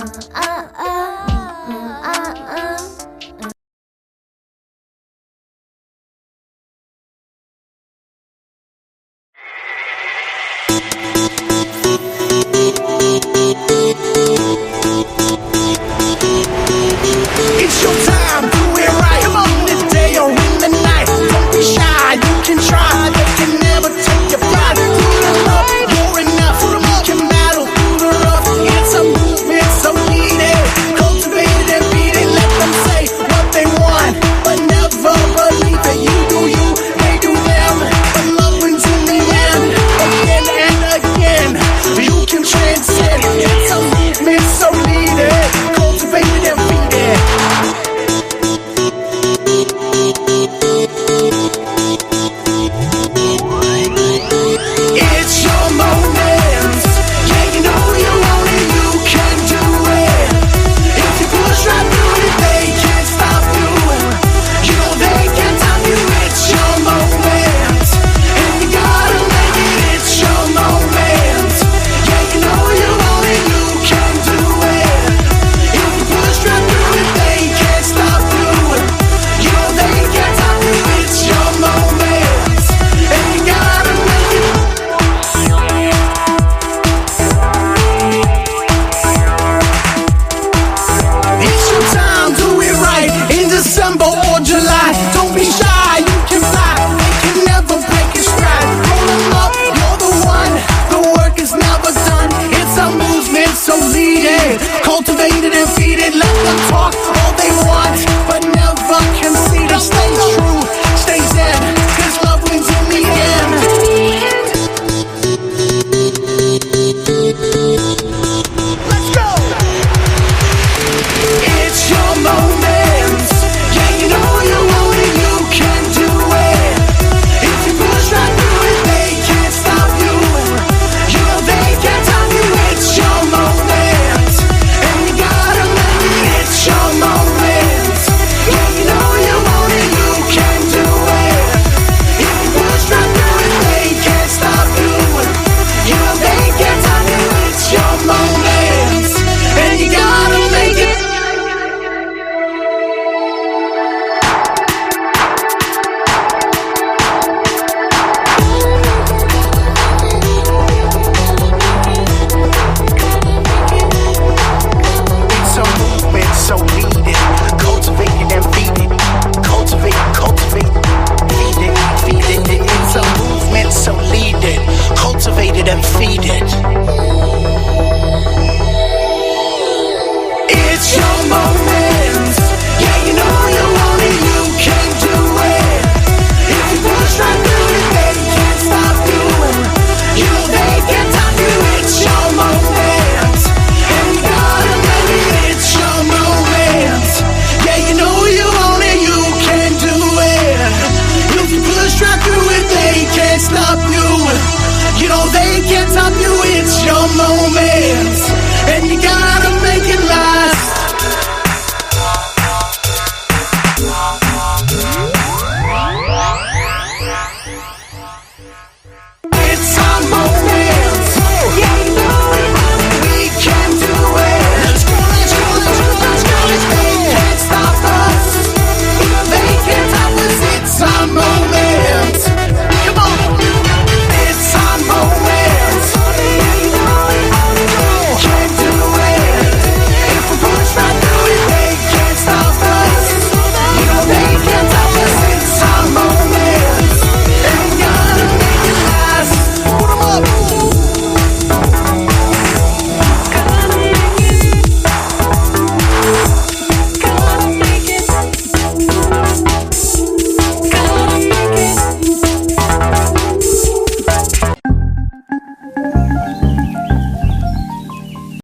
It's your time, do it right. Come on, in the day or in the night. Don't be shy, you can try. They can never take your pride. Put them up, you're enough. You can battle through the rough. It's a movement so needed. Cultivate it and beat it. Let them say what they want, but never believe it. You do you, they do them. But love wins in the end. Again and again, you can transcend. It's a movement so needed. Cultivate it and beat it. It's your moment. Yeah, you know you own it, you can do it. If you push right through it, they can't stop you. You know they can't stop you. It's your moment, and you gotta make it. It's your moment. Yeah, you know you own it, you can do it. If you push right through it, they can't stop you. You know they can't stop you. It's your moment, and you gotta make it. It's your time, do it right. In December or July, don't be shy, you can fly. They can never break your stride. Roll them up, you're the one. The work is never done. It's a movement, so lead it. Cultivate it and feed it. Let them talk all they want, but never concede it. Stay true, stay zen, 'cause love wins in the end. Let's go! It's your moment. Yeah, you know you own it, you can do it. If you push right through it, they can't stop you. You know they can't stop you. It's your moment, and you gotta make it. It's your moment. Yeah, you know you own it, you can do it. If you push right through it, they can't stop you. You know they can't stop you. It's your moment, and you gotta make it. It's a movement so needed. Cultivate it and feed it. Cultivate, cultivate, feed it, feed it. It's a movement so needed. Cultivate it and feed it. It's your moment. Yeah, you know you own it, you can do it. If you push right through it, they can't stop you. You know they can't stop you. It's your moment, and you gotta make it. It's your moment. Yeah, you know you own it, you can do it. If you push right through it, they can't stop you. You know they can't stop you. It's your moment.